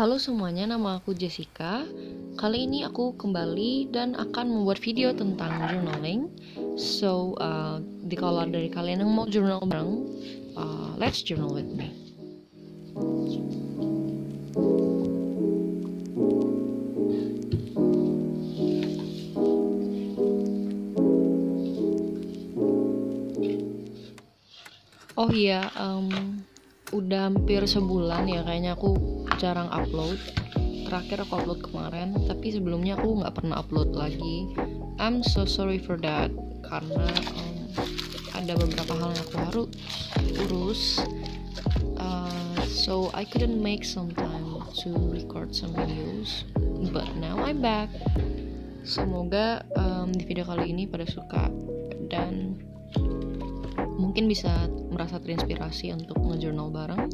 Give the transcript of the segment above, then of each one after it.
Halo semuanya, nama aku Jessica. Kali ini aku kembali dan akan membuat video tentang journaling. Kalau dari kalian yang mau journal bareng, let's journal with me. Oh iya, udah hampir sebulan ya kayaknya aku jarang upload. Terakhir aku upload kemarin, tapi sebelumnya aku nggak pernah upload lagi. I'm so sorry for that, karena ada beberapa hal yang aku harus urus. So I couldn't make some time to record some videos, but now I'm back. Semoga di video kali ini pada suka dan mungkin bisa merasa terinspirasi untuk nge-journal bareng.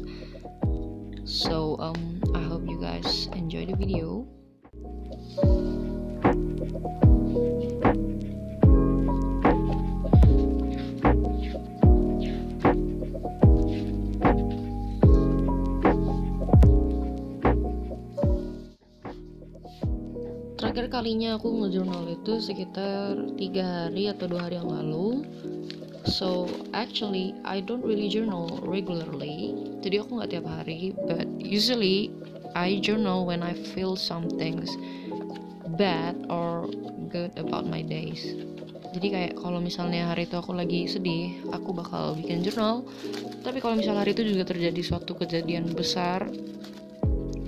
So I hope you guys enjoy the video. Terakhir kalinya aku nge-journal itu sekitar 3 hari atau 2 hari yang lalu. So actually I don't really journal regularly. Jadi aku nggak tiap hari, but usually I journal when I feel something's bad or good about my days. Jadi kayak kalau misalnya hari itu aku lagi sedih, aku bakal bikin journal. Tapi kalau misalnya hari itu juga terjadi suatu kejadian besar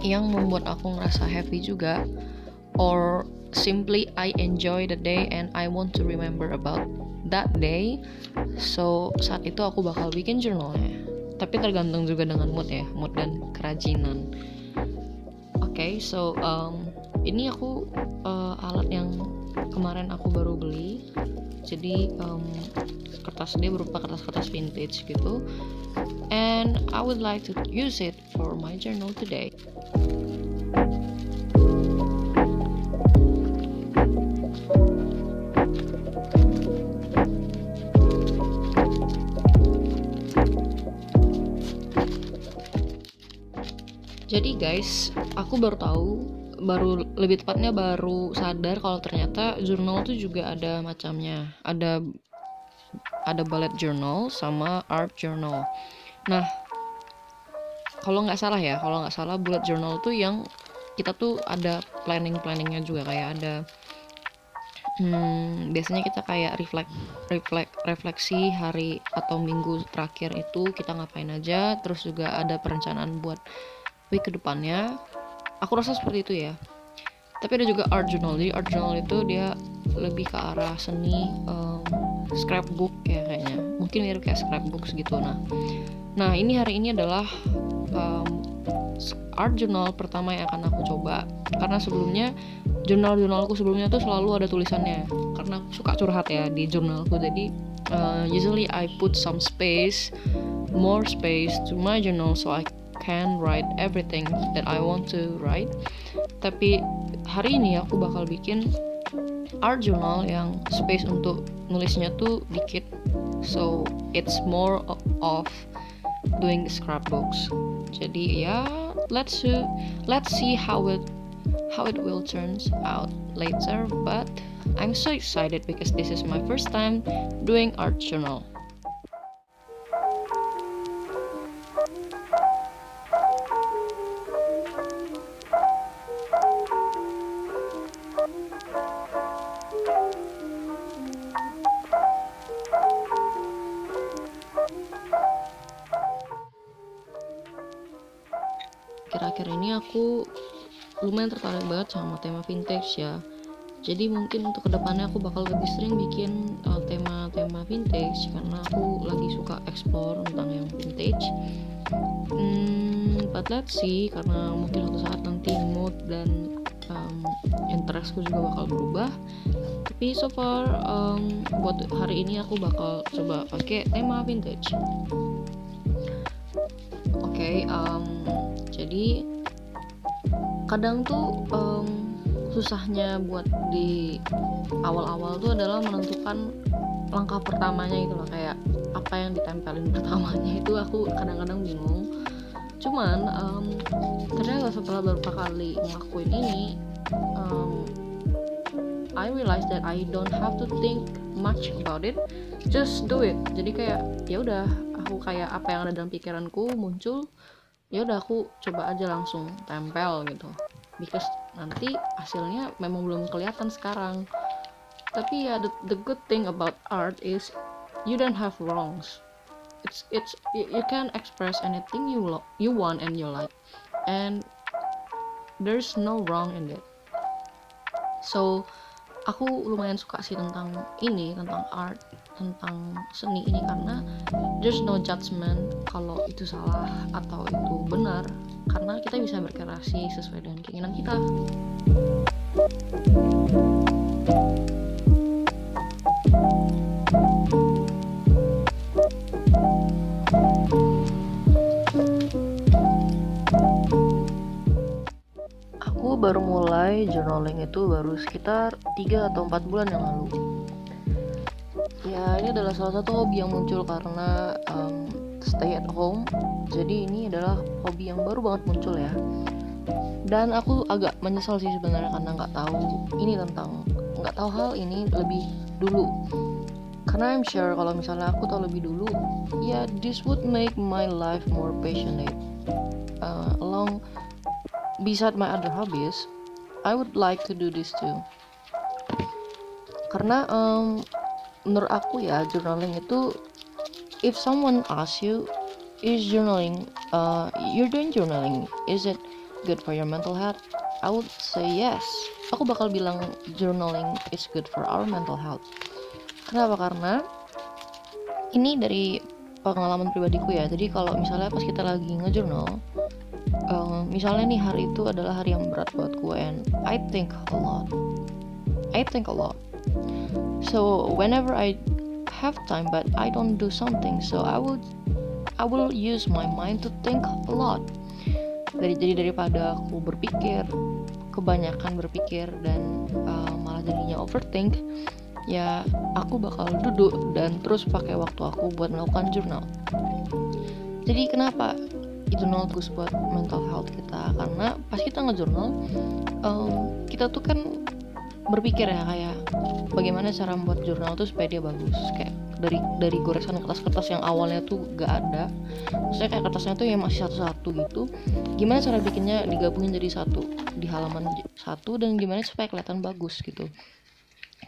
yang membuat aku ngerasa happy juga, or simply I enjoy the day and I want to remember about that day, so saat itu aku bakal bikin journalnya. Tapi tergantung juga dengan mood ya, mood dan kerajinan. Oke, so ini aku alat yang kemarin aku baru beli. Jadi kertas dia berupa kertas-kertas vintage gitu, and I would like to use it for my journal today. Jadi guys, aku baru lebih tepatnya baru sadar kalau ternyata journal tuh juga ada macamnya. Ada bullet journal sama art journal. Nah, kalau nggak salah bullet journal tuh yang kita tuh ada planningnya juga, kayak ada biasanya kita kayak refleksi hari atau minggu terakhir itu kita ngapain aja, terus juga ada perencanaan buat week ke depannya. Aku rasa seperti itu ya. Tapi ada juga art journal. Jadi art journal itu dia lebih ke arah seni, scrapbook ya kayaknya. Mungkin mirip kayak scrapbook gitu. Nah ini hari ini adalah art journal pertama yang akan aku coba. Karena sebelumnya jurnalku sebelumnya tuh selalu ada tulisannya. Karena aku suka curhat ya di jurnalku. Jadi usually I put some more space to my journal so I can write everything that I want to write. Tapi hari ini aku bakal bikin art journal yang space untuk nulisnya tuh dikit, so it's more of doing scrapbooks. Jadi ya, let's see how it will turn out later, but I'm so excited because this is my first time doing art journal. Akhir-akhir ini aku lumayan tertarik banget sama tema vintage ya. Jadi mungkin untuk kedepannya aku bakal lebih sering bikin tema-tema vintage, karena aku lagi suka explore tentang yang vintage. But let's see, karena mungkin suatu saat nanti mood dan interestku juga bakal berubah. Tapi so far buat hari ini aku bakal coba pakai tema vintage. Oke, jadi kadang tuh susahnya buat di awal-awal tuh adalah menentukan langkah pertamanya gitu loh, kayak apa yang ditempelin pertamanya itu aku kadang-kadang bingung. Cuman ternyata setelah beberapa kali ngelakuin ini, I realize that I don't have to think much about it, just do it. Jadi kayak ya udah, aku kayak apa yang ada dalam pikiranku muncul, ya udah aku coba aja langsung tempel gitu, because nanti hasilnya memang belum kelihatan sekarang. Tapi ya the good thing about art is you don't have wrongs. It's you can express anything you want and you like, and there's no wrong in it. So aku lumayan suka sih tentang art, tentang seni ini, karena there's no judgment kalau itu salah atau itu benar, karena kita bisa berkreasi sesuai dengan keinginan kita. Aku baru mulai journaling itu baru sekitar 3 atau 4 bulan yang lalu. Ya, ini adalah salah satu hobi yang muncul karena stay at home. Jadi ini adalah hobi yang baru banget muncul ya. Dan aku agak menyesal sih sebenarnya karena nggak tahu hal ini lebih dulu. Karena I'm sure kalau misalnya aku tahu lebih dulu, ya this would make my life more passionate. Along beside my other hobbies, I would like to do this too. Karena menurut aku ya, journaling itu, if someone asks you, is journaling, you're doing journaling, is it good for your mental health? I would say yes. Aku bakal bilang journaling is good for our mental health. Kenapa? Karena ini dari pengalaman pribadiku ya. Jadi kalau misalnya pas kita lagi nge-journal, misalnya nih hari itu adalah hari yang berat buatku, and I think a lot. So whenever I have time but I don't do something, so I will use my mind to think a lot. Jadi daripada aku kebanyakan berpikir dan malah jadinya overthink, ya aku bakal duduk dan terus pakai waktu aku buat melakukan journal. Jadi kenapa journal bagus buat mental health kita? Karena pas kita nge-journal, kita tuh kan berpikir ya, kayak bagaimana cara membuat jurnal tuh supaya dia bagus. Kayak dari goresan kertas-kertas yang awalnya tuh gak ada, maksudnya kayak kertasnya tuh yang masih satu-satu gitu, gimana cara bikinnya digabungin jadi satu di halaman satu, dan gimana supaya kelihatan bagus gitu.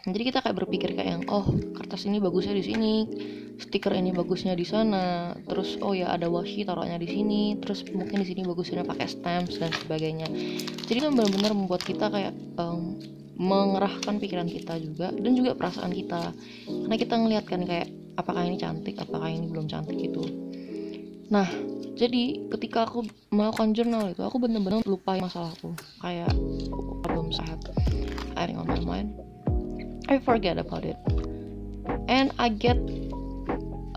Jadi kita kayak berpikir kayak yang, oh kertas ini bagusnya di sini, stiker ini bagusnya di sana, terus oh ya ada washi taruhnya di sini, terus mungkin di sini bagusnya pakai stamps dan sebagainya. Jadi itu benar-benar membuat kita kayak mengerahkan pikiran kita juga, dan juga perasaan kita, karena kita ngeliat kan kayak apakah ini cantik, apakah ini belum cantik gitu. Nah, jadi ketika aku melakukan journal itu, aku benar-benar lupa masalahku, kayak problems I have on my mind, I forget about it, and I get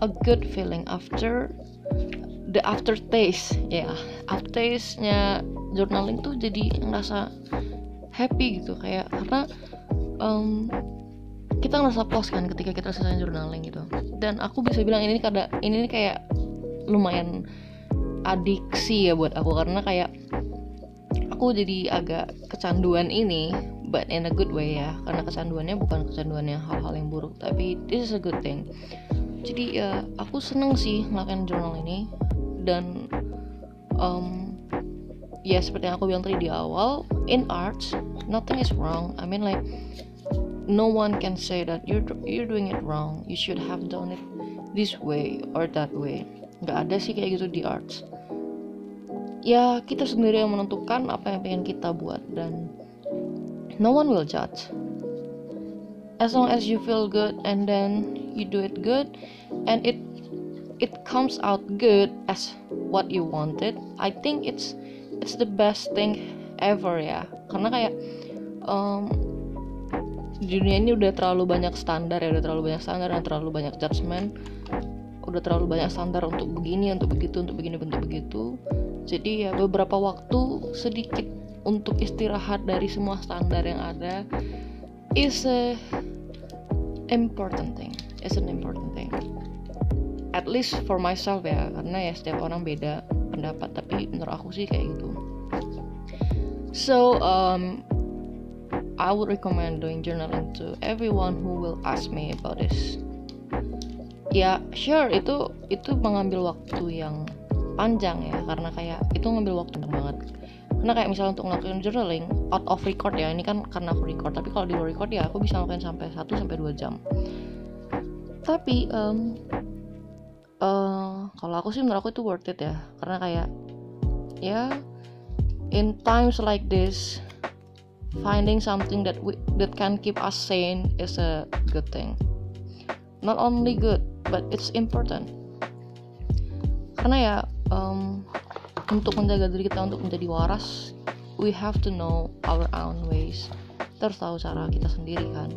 a good feeling after the aftertaste. Ya, aftertaste-nya journaling tuh jadi ngerasa happy gitu, kayak karena kita ngerasa puas kan ketika kita selesai journaling gitu. Dan aku bisa bilang ini kayak lumayan adiksi ya buat aku, karena kayak aku jadi agak kecanduan ini, but in a good way ya, karena kecanduannya bukan kecanduannya hal-hal yang buruk, tapi this is a good thing. Jadi ya aku seneng sih melakukan journal ini, dan ya seperti yang aku bilang tadi di awal, in arts nothing is wrong. I mean like no one can say that you're doing it wrong, you should have done it this way or that way. Nggak ada sih kayak gitu di arts. Ya kita sendiri yang menentukan apa yang pengen kita buat, dan no one will judge. As long as you feel good and then you do it good, and it comes out good as what you wanted, I think it's the best thing ever ya. Karena kayak di dunia ini udah terlalu banyak standar dan terlalu banyak judgment, udah terlalu banyak standar untuk begini, untuk begitu, untuk begini, untuk begitu. Jadi ya beberapa waktu sedikit untuk istirahat dari semua standar yang ada is an important thing. At least for myself ya, karena ya setiap orang beda. pendapat, tapi menurut aku sih kayak gitu. So I would recommend doing journaling to everyone who will ask me about this. Ya sure, itu mengambil waktu yang panjang ya, karena kayak itu ngambil waktu banget. Karena kayak misalnya untuk ngelakuin journaling out of record ya, ini kan karena aku record, tapi kalau di luar record ya aku bisa ngelakuin sampai 1-2 jam. Tapi kalau aku sih menurut aku itu worth it ya, karena kayak ya in times like this finding something that can keep us sane is a good thing. Not only good, but it's important. Karena ya untuk menjaga diri kita untuk menjadi waras, we have to know our own ways. Kita harus tahu cara kita sendiri kan.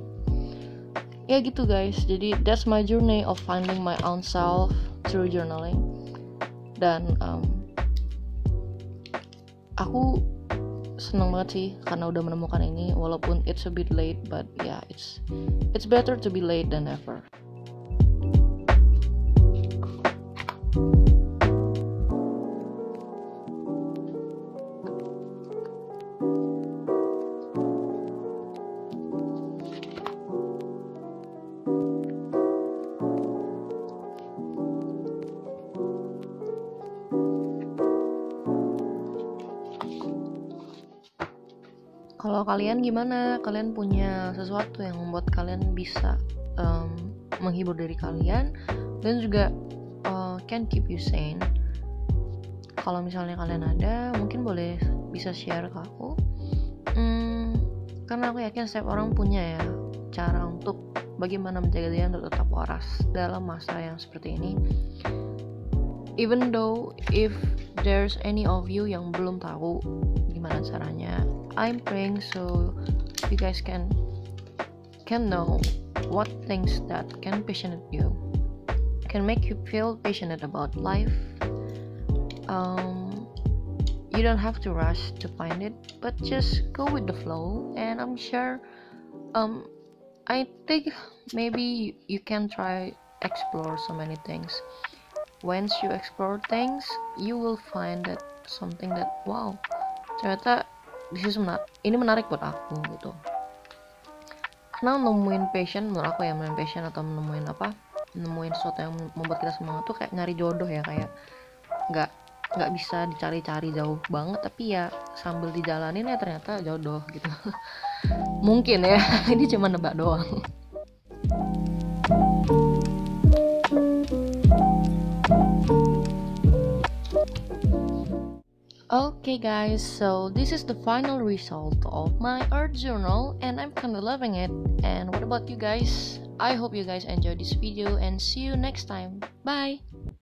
Ya gitu guys, jadi that's my journey of finding my own self through journaling. Dan aku senang banget sih karena udah menemukan ini, walaupun it's a bit late, but yeah, it's better to be late than never. Kalau kalian gimana? Kalian punya sesuatu yang membuat kalian bisa menghibur diri kalian dan juga can keep you sane. Kalau misalnya kalian ada, mungkin bisa share ke aku. Karena aku yakin setiap orang punya ya cara untuk bagaimana menjaga diri untuk tetap waras dalam masa yang seperti ini. Even though if there's any of you yang belum tahu gimana caranya, I'm praying so you guys can know what things that can passionate you, can make you feel passionate about life. You don't have to rush to find it, but just go with the flow. And I'm sure I think maybe you can try explore so many things. Once you explore things, you will find that something that wow, ternyata ini menarik buat aku gitu. Karena nemuin passion, menurut aku ya, nemuin passion atau nemuin sesuatu yang membuat kita semangat tuh kayak nyari jodoh ya, kayak nggak bisa dicari-cari jauh banget, tapi ya sambil dijalanin ya ternyata jodoh gitu. Mungkin ya, ini cuma nebak doang. Okay guys, so this is the final result of my art journal and I'm kinda loving it. And what about you guys? I hope you guys enjoyed this video and see you next time. Bye!